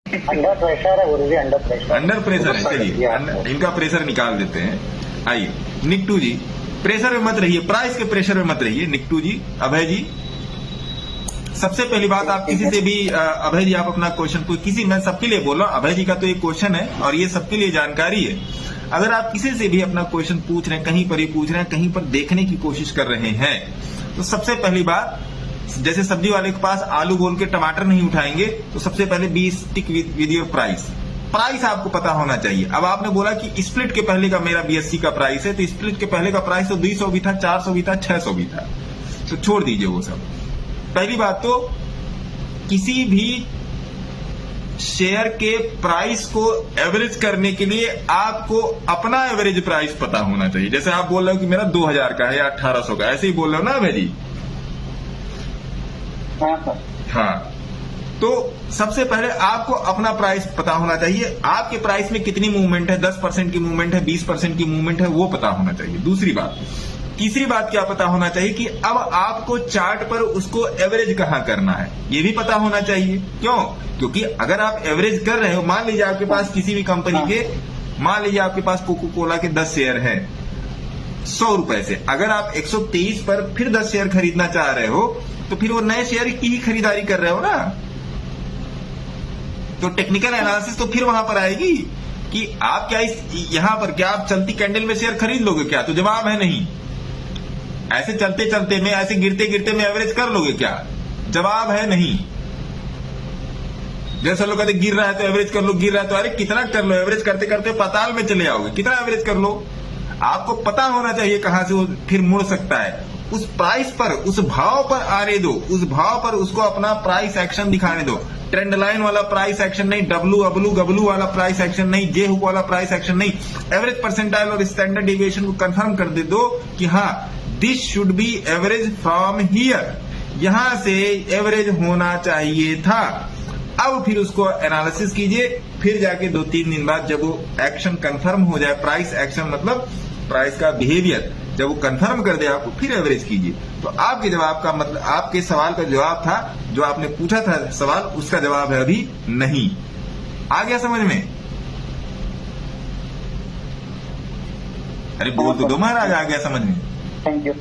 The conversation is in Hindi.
अंडर प्रेशर है गुरुजी, अंडर प्रेशर। अंडर प्रेशर है, चलिए इनका प्रेशर निकाल देते हैं। आइए निकटू जी, प्रेशर में मत रहिए, प्राइस के प्रेशर में मत रहिए। निकटू जी, अभय जी, सबसे पहली बात, आप किसी से भी अभय जी आप अपना क्वेश्चन किसी, मैं सबके लिए बोल रहा हूँ, अभय जी का तो एक क्वेश्चन है और ये सबके लिए जानकारी है। अगर आप किसी से भी अपना क्वेश्चन पूछ रहे हैं, कहीं पर ही पूछ रहे हैं, कहीं पर देखने की कोशिश कर रहे हैं, तो सबसे पहली बात, जैसे सब्जी वाले के पास आलू बोल के टमाटर नहीं उठाएंगे, तो सबसे पहले be stick with your price. Price आपको पता होना चाहिए। अब आपने बोला कि स्प्लिट के पहले का मेरा बीएससी का प्राइस है, तो स्प्लिट के पहले का प्राइस तो 200 भी था, 400 भी था, 600 भी था, तो छोड़ दीजिए वो सब। पहली बात तो किसी भी शेयर के प्राइस को एवरेज करने के लिए आपको अपना एवरेज प्राइस पता होना चाहिए। जैसे आप बोल रहे हो कि मेरा 2000 का है या 1800 का, ऐसे ही बोल रहे हो ना अभय जी? हाँ, तो सबसे पहले आपको अपना प्राइस पता होना चाहिए। आपके प्राइस में कितनी मूवमेंट है, 10% की मूवमेंट है, 20% की मूवमेंट है, वो पता होना चाहिए। दूसरी बात, तीसरी बात क्या पता होना चाहिए कि अब आपको चार्ट पर उसको एवरेज कहां करना है, ये भी पता होना चाहिए। क्यों? क्योंकि अगर आप एवरेज कर रहे हो, मान लीजिए आपके पास किसी भी कंपनी के, मान लीजिए आपके पास कोको कोला के 10 शेयर हैं 100 रुपए से, अगर आप 123 पर फिर 10 शेयर खरीदना चाह रहे हो, तो फिर वो नए शेयर की ही खरीदारी कर रहे हो ना। तो टेक्निकल एनालिसिस तो फिर वहां पर आएगी कि आप क्या यहां पर क्या आप चलती कैंडल में शेयर खरीद लोगे क्या? तो जवाब है नहीं। ऐसे चलते चलते में, ऐसे गिरते गिरते में एवरेज कर लोगे क्या? जवाब है नहीं। जैसे लोग कहते गिर रहा है तो एवरेज कर लो, गिर रहा है तो अरे कितना कर लो, एवरेज करते करते पाताल में चले आओगे, कितना एवरेज कर लो। आपको पता होना चाहिए कहां से वो फिर मुड़ सकता है। उस प्राइस पर, उस भाव पर आने दो, उस भाव पर उसको अपना प्राइस एक्शन दिखाने दो। ट्रेंड लाइन वाला प्राइस एक्शन नहीं, डब्लू अबलू गबलू वाला प्राइस एक्शन नहीं, जे हुक वाला प्राइस एक्शन नहीं। एवरेज परसेंटाइल और स्टैंडर्ड डिविएशन को कंफर्म कर दे दो कि हाँ, this should be average from here, यहां से एवरेज होना चाहिए था। अब फिर उसको एनालिसिस कीजिए, फिर जाके 2-3 दिन बाद जब वो एक्शन कंफर्म हो जाए, प्राइस एक्शन मतलब प्राइस का बिहेवियर जब वो कंफर्म कर दे आपको, फिर एवरेज कीजिए। तो आपके जवाब का मतलब, आपके सवाल का जवाब था, जो आपने पूछा था सवाल, उसका जवाब है अभी नहीं। आ गया समझ में? अरे बोल तो दो महाराज, आ गया समझ में? Thank you.